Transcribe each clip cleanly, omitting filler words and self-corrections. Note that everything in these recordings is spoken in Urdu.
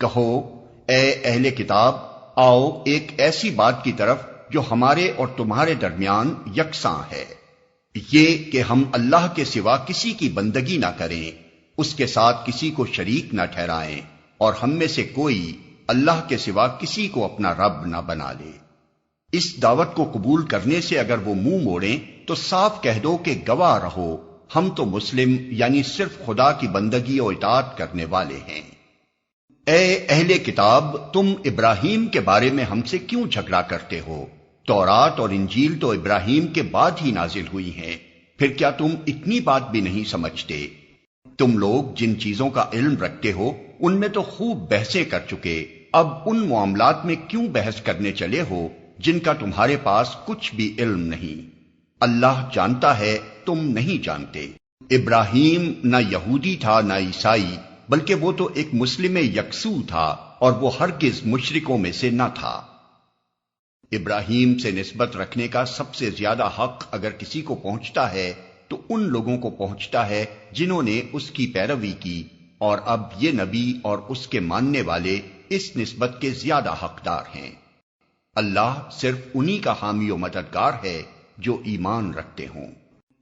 کہو اے اہل کتاب، آؤ ایک ایسی بات کی طرف جو ہمارے اور تمہارے درمیان یکساں ہے، یہ کہ ہم اللہ کے سوا کسی کی بندگی نہ کریں، اس کے ساتھ کسی کو شریک نہ ٹھہرائیں، اور ہم میں سے کوئی اللہ کے سوا کسی کو اپنا رب نہ بنا لے۔ اس دعوت کو قبول کرنے سے اگر وہ منہ موڑیں تو صاف کہہ دو کہ گواہ رہو، ہم تو مسلم یعنی صرف خدا کی بندگی و اطاعت کرنے والے ہیں۔ اے اہل کتاب، تم ابراہیم کے بارے میں ہم سے کیوں جھگڑا کرتے ہو؟ تورات اور انجیل تو ابراہیم کے بعد ہی نازل ہوئی ہیں، پھر کیا تم اتنی بات بھی نہیں سمجھتے؟ تم لوگ جن چیزوں کا علم رکھتے ہو ان میں تو خوب بحثیں کر چکے، اب ان معاملات میں کیوں بحث کرنے چلے ہو جن کا تمہارے پاس کچھ بھی علم نہیں؟ اللہ جانتا ہے، تم نہیں جانتے۔ ابراہیم نہ یہودی تھا نہ عیسائی، بلکہ وہ تو ایک مسلم یکسو تھا، اور وہ ہرگز مشرکوں میں سے نہ تھا۔ ابراہیم سے نسبت رکھنے کا سب سے زیادہ حق اگر کسی کو پہنچتا ہے تو ان لوگوں کو پہنچتا ہے جنہوں نے اس کی پیروی کی، اور اب یہ نبی اور اس کے ماننے والے اس نسبت کے زیادہ حقدار ہیں۔ اللہ صرف انہی کا حامی و مددگار ہے جو ایمان رکھتے ہوں۔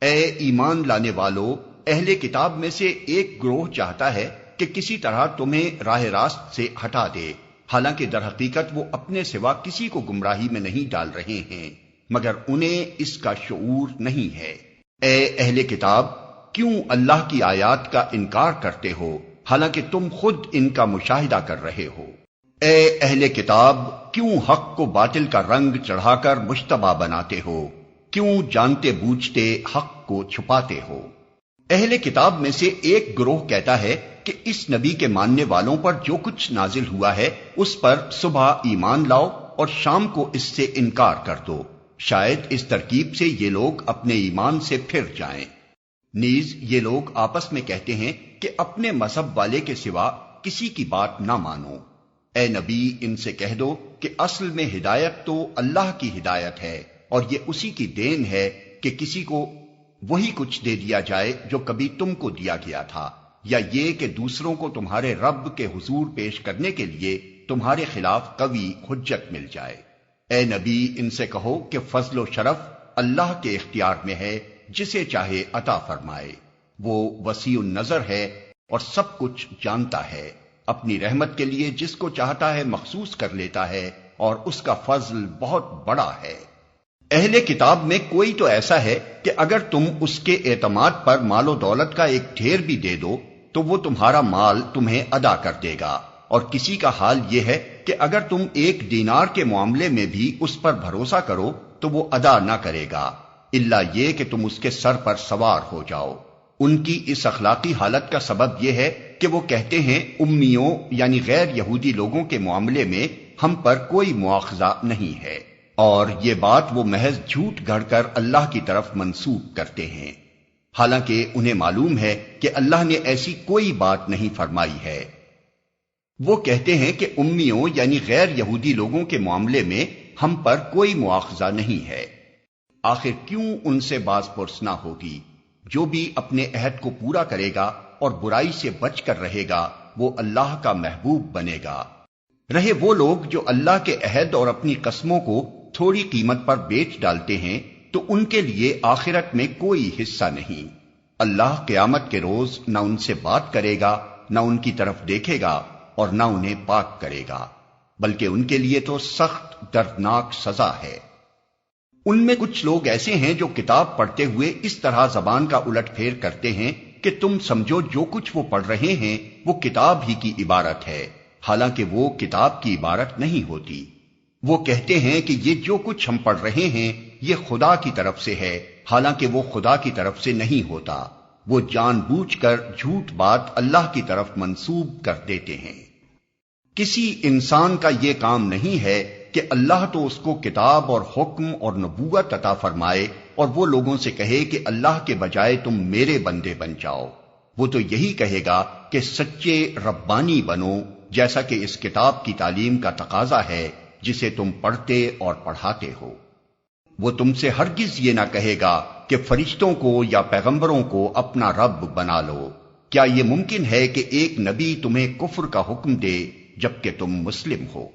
اے ایمان لانے والو، اہل کتاب میں سے ایک گروہ چاہتا ہے کہ کسی طرح تمہیں راہ راست سے ہٹا دے، حالانکہ در حقیقت وہ اپنے سوا کسی کو گمراہی میں نہیں ڈال رہے ہیں، مگر انہیں اس کا شعور نہیں ہے۔ اے اہل کتاب، کیوں اللہ کی آیات کا انکار کرتے ہو حالانکہ تم خود ان کا مشاہدہ کر رہے ہو؟ اے اہل کتاب، کیوں حق کو باطل کا رنگ چڑھا کر مشتبہ بناتے ہو؟ کیوں جانتے بوجھتے حق کو چھپاتے ہو؟ اہل کتاب میں سے ایک گروہ کہتا ہے کہ اس نبی کے ماننے والوں پر جو کچھ نازل ہوا ہے اس پر صبح ایمان لاؤ اور شام کو اس سے انکار کر دو، شاید اس ترکیب سے یہ لوگ اپنے ایمان سے پھر جائیں۔ نیز یہ لوگ آپس میں کہتے ہیں کہ اپنے مذہب والے کے سوا کسی کی بات نہ مانو۔ اے نبی، ان سے کہہ دو کہ اصل میں ہدایت تو اللہ کی ہدایت ہے، اور یہ اسی کی دین ہے کہ کسی کو وہی کچھ دے دیا جائے جو کبھی تم کو دیا گیا تھا، یا یہ کہ دوسروں کو تمہارے رب کے حضور پیش کرنے کے لیے تمہارے خلاف قوی حجت مل جائے۔ اے نبی، ان سے کہو کہ فضل و شرف اللہ کے اختیار میں ہے، جسے چاہے عطا فرمائے، وہ وسیع النظر ہے اور سب کچھ جانتا ہے، اپنی رحمت کے لیے جس کو چاہتا ہے مخصوص کر لیتا ہے، اور اس کا فضل بہت بڑا ہے۔ اہل کتاب میں کوئی تو ایسا ہے کہ اگر تم اس کے اعتماد پر مال و دولت کا ایک ڈھیر بھی دے دو تو وہ تمہارا مال تمہیں ادا کر دے گا، اور کسی کا حال یہ ہے کہ اگر تم ایک دینار کے معاملے میں بھی اس پر بھروسہ کرو تو وہ ادا نہ کرے گا، الا یہ کہ تم اس کے سر پر سوار ہو جاؤ۔ ان کی اس اخلاقی حالت کا سبب یہ ہے کہ وہ کہتے ہیں امیوں یعنی غیر یہودی لوگوں کے معاملے میں ہم پر کوئی مواخذہ نہیں ہے، اور یہ بات وہ محض جھوٹ گھڑ کر اللہ کی طرف منسوب کرتے ہیں، حالانکہ انہیں معلوم ہے کہ اللہ نے ایسی کوئی بات نہیں فرمائی ہے۔ وہ کہتے ہیں کہ امیوں یعنی غیر یہودی لوگوں کے معاملے میں ہم پر کوئی مواخذہ نہیں ہے۔ آخر کیوں ان سے باز پرس نہ ہوگی؟ جو بھی اپنے عہد کو پورا کرے گا اور برائی سے بچ کر رہے گا وہ اللہ کا محبوب بنے گا۔ رہے وہ لوگ جو اللہ کے عہد اور اپنی قسموں کو تھوڑی قیمت پر بیچ ڈالتے ہیں تو ان کے لیے آخرت میں کوئی حصہ نہیں۔ اللہ قیامت کے روز نہ ان سے بات کرے گا، نہ ان کی طرف دیکھے گا، اور نہ انہیں پاک کرے گا، بلکہ ان کے لیے تو سخت دردناک سزا ہے۔ ان میں کچھ لوگ ایسے ہیں جو کتاب پڑھتے ہوئے اس طرح زبان کا الٹ پھیر کرتے ہیں کہ تم سمجھو جو کچھ وہ پڑھ رہے ہیں وہ کتاب ہی کی عبارت ہے، حالانکہ وہ کتاب کی عبارت نہیں ہوتی۔ وہ کہتے ہیں کہ یہ جو کچھ ہم پڑھ رہے ہیں یہ خدا کی طرف سے ہے، حالانکہ وہ خدا کی طرف سے نہیں ہوتا۔ وہ جان بوجھ کر جھوٹ بات اللہ کی طرف منسوب کر دیتے ہیں۔ کسی انسان کا یہ کام نہیں ہے کہ اللہ تو اس کو کتاب اور حکم اور نبوت عطا فرمائے اور وہ لوگوں سے کہے کہ اللہ کے بجائے تم میرے بندے بن جاؤ۔ وہ تو یہی کہے گا کہ سچے ربانی بنو، جیسا کہ اس کتاب کی تعلیم کا تقاضا ہے جسے تم پڑھتے اور پڑھاتے ہو۔ وہ تم سے ہرگز یہ نہ کہے گا کہ فرشتوں کو یا پیغمبروں کو اپنا رب بنا لو۔ کیا یہ ممکن ہے کہ ایک نبی تمہیں کفر کا حکم دے جبکہ تم مسلم ہو۔